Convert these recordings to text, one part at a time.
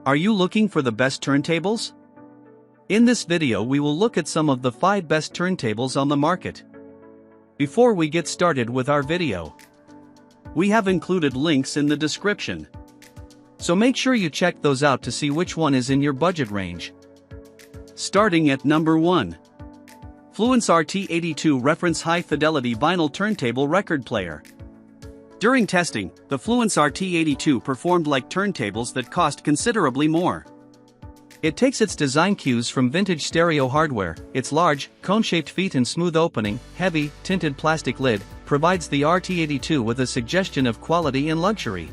Are you looking for the best turntables? In this video we will look at some of the 5 best turntables on the market. Before we get started with our video, we have included links in the description. So make sure you check those out to see which one is in your budget range. Starting at number 1. Fluance RT82 Reference High Fidelity Vinyl Turntable Record Player. During testing, the Fluance RT82 performed like turntables that cost considerably more. It takes its design cues from vintage stereo hardware. Its large, cone-shaped feet and smooth opening, heavy, tinted plastic lid, provides the RT82 with a suggestion of quality and luxury.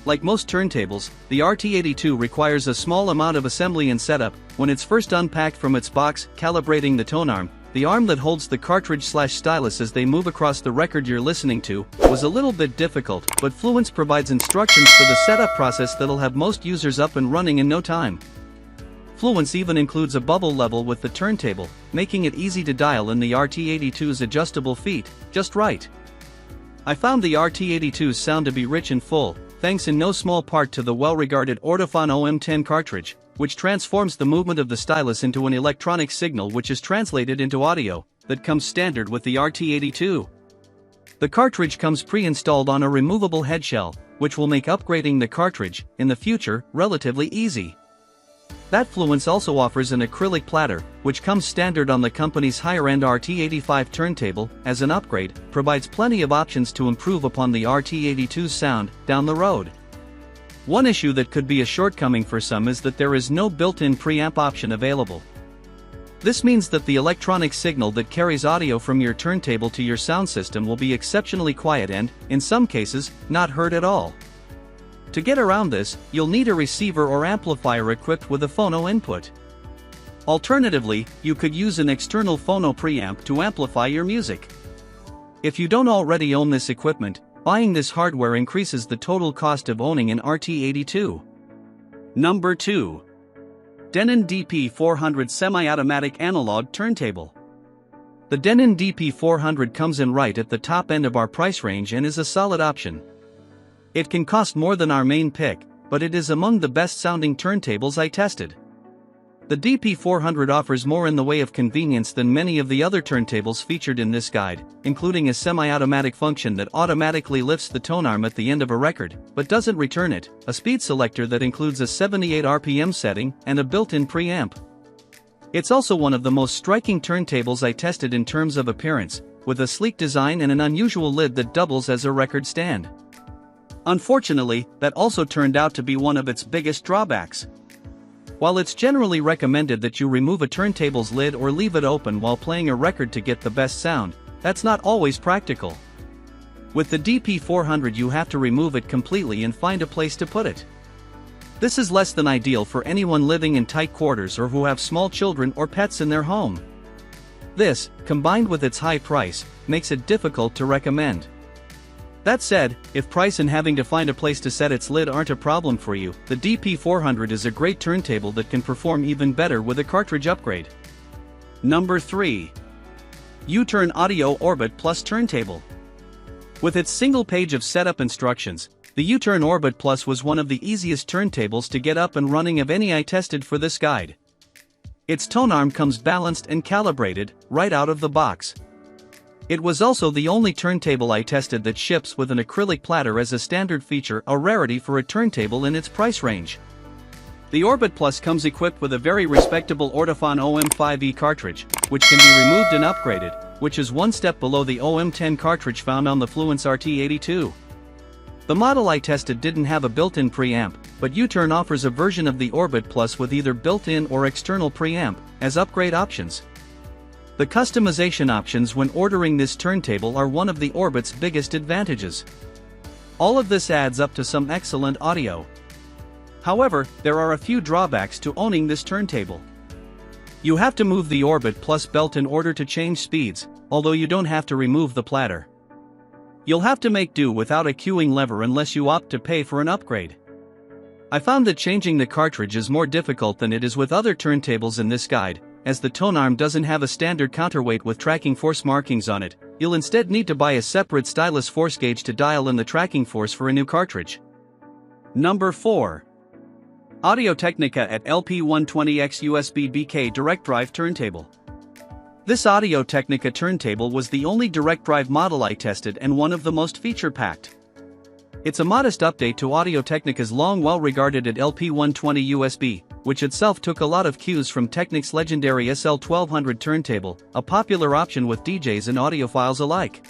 Like most turntables, the RT82 requires a small amount of assembly and setup. When it's first unpacked from its box, calibrating the tone arm, the arm that holds the cartridge/stylus as they move across the record you're listening to, was a little bit difficult, but Fluance provides instructions for the setup process that'll have most users up and running in no time. Fluance even includes a bubble level with the turntable, making it easy to dial in the RT82's adjustable feet, just right. I found the RT82's sound to be rich and full, thanks in no small part to the well-regarded Audiophile OM10 cartridge, which transforms the movement of the stylus into an electronic signal which is translated into audio, that comes standard with the RT82. The cartridge comes pre-installed on a removable head shell, which will make upgrading the cartridge, in the future, relatively easy. That Fluance also offers an acrylic platter, which comes standard on the company's higher-end RT85 turntable. As an upgrade, provides plenty of options to improve upon the RT82's sound down the road. One issue that could be a shortcoming for some is that there is no built-in preamp option available. This means that the electronic signal that carries audio from your turntable to your sound system will be exceptionally quiet and, in some cases, not heard at all. To get around this, you'll need a receiver or amplifier equipped with a phono input. Alternatively, you could use an external phono preamp to amplify your music. If you don't already own this equipment, buying this hardware increases the total cost of owning an RT82. Number 2. Denon DP-400 Semi-Automatic Analog Turntable. The Denon DP-400 comes in right at the top end of our price range and is a solid option. It can cost more than our main pick, but it is among the best-sounding turntables I tested. The DP-400 offers more in the way of convenience than many of the other turntables featured in this guide, including a semi-automatic function that automatically lifts the tone arm at the end of a record, but doesn't return it, a speed selector that includes a 78 RPM setting, and a built-in preamp. It's also one of the most striking turntables I tested in terms of appearance, with a sleek design and an unusual lid that doubles as a record stand. Unfortunately, that also turned out to be one of its biggest drawbacks. While it's generally recommended that you remove a turntable's lid or leave it open while playing a record to get the best sound, that's not always practical. With the DP-400 you have to remove it completely and find a place to put it. This is less than ideal for anyone living in tight quarters or who have small children or pets in their home. This, combined with its high price, makes it difficult to recommend. That said, if price and having to find a place to set its lid aren't a problem for you, the DP-400 is a great turntable that can perform even better with a cartridge upgrade. Number 3. U-Turn Audio Orbit Plus Turntable. With its single page of setup instructions, the U-Turn Orbit Plus was one of the easiest turntables to get up and running of any I tested for this guide. Its tone arm comes balanced and calibrated, right out of the box. It was also the only turntable I tested that ships with an acrylic platter as a standard feature, a rarity for a turntable in its price range. The Orbit Plus comes equipped with a very respectable Audiophile OM5E cartridge, which can be removed and upgraded, which is one step below the OM10 cartridge found on the Fluance RT82. The model I tested didn't have a built-in preamp, but U-Turn offers a version of the Orbit Plus with either built-in or external preamp, as upgrade options. The customization options when ordering this turntable are one of the Orbit's biggest advantages. All of this adds up to some excellent audio. However, there are a few drawbacks to owning this turntable. You have to move the Orbit Plus belt in order to change speeds, although you don't have to remove the platter. You'll have to make do without a cueing lever unless you opt to pay for an upgrade. I found that changing the cartridge is more difficult than it is with other turntables in this guide, as the tone arm doesn't have a standard counterweight with tracking force markings on it. You'll instead need to buy a separate stylus force gauge to dial in the tracking force for a new cartridge. Number 4. Audio-Technica at LP120XUSB BK direct drive turntable. This Audio-Technica turntable was the only direct drive model I tested and one of the most feature-packed. It's a modest update to Audio-Technica's long well-regarded at LP120USB, which itself took a lot of cues from Technic's legendary SL1200 turntable, a popular option with DJs and audiophiles alike.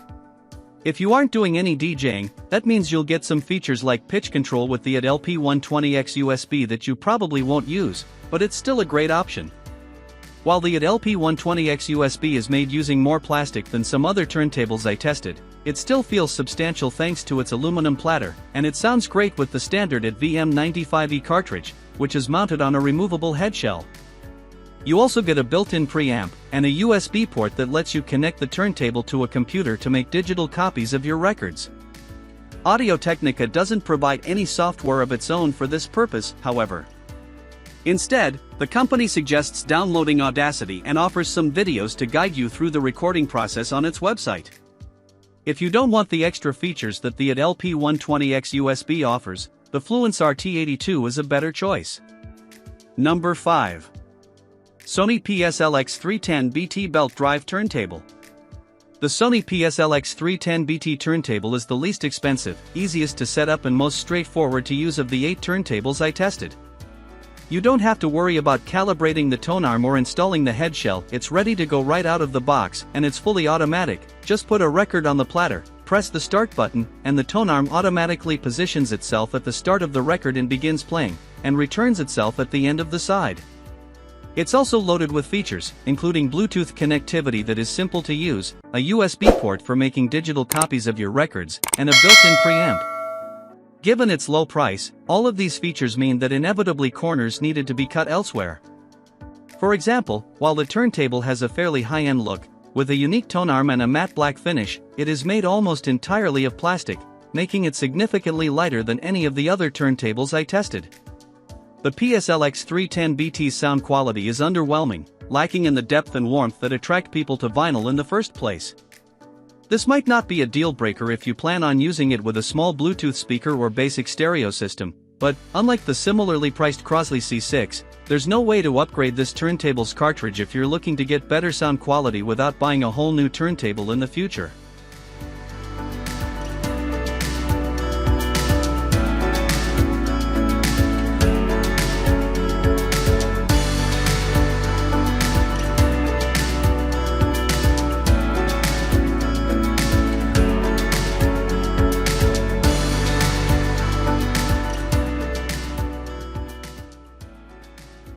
If you aren't doing any DJing, that means you'll get some features like pitch control with the LP120XUSB that you probably won't use, but it's still a great option. While the LP120XUSB is made using more plastic than some other turntables I tested, it still feels substantial thanks to its aluminum platter, and it sounds great with the standard VM95E cartridge, which is mounted on a removable head shell. You also get a built-in preamp, and a USB port that lets you connect the turntable to a computer to make digital copies of your records. Audio-Technica doesn't provide any software of its own for this purpose, however. Instead, the company suggests downloading Audacity and offers some videos to guide you through the recording process on its website. If you don't want the extra features that the LP120XUSB offers, the Fluance RT82 is a better choice. Number 5. Sony PS-LX310BT Belt Drive Turntable. The Sony PS-LX310BT turntable is the least expensive, easiest to set up and most straightforward to use of the 8 turntables I tested. You don't have to worry about calibrating the tone arm or installing the head shell, it's ready to go right out of the box, and it's fully automatic. Just put a record on the platter, press the start button, and the tone arm automatically positions itself at the start of the record and begins playing, and returns itself at the end of the side. It's also loaded with features, including Bluetooth connectivity that is simple to use, a USB port for making digital copies of your records, and a built-in preamp. Given its low price, all of these features mean that inevitably corners needed to be cut elsewhere. For example, while the turntable has a fairly high-end look, with a unique tone arm and a matte black finish, it is made almost entirely of plastic, making it significantly lighter than any of the other turntables I tested. The PS-LX310BT's sound quality is underwhelming, lacking in the depth and warmth that attract people to vinyl in the first place. This might not be a deal-breaker if you plan on using it with a small Bluetooth speaker or basic stereo system, but, unlike the similarly priced Crosley C6, there's no way to upgrade this turntable's cartridge if you're looking to get better sound quality without buying a whole new turntable in the future.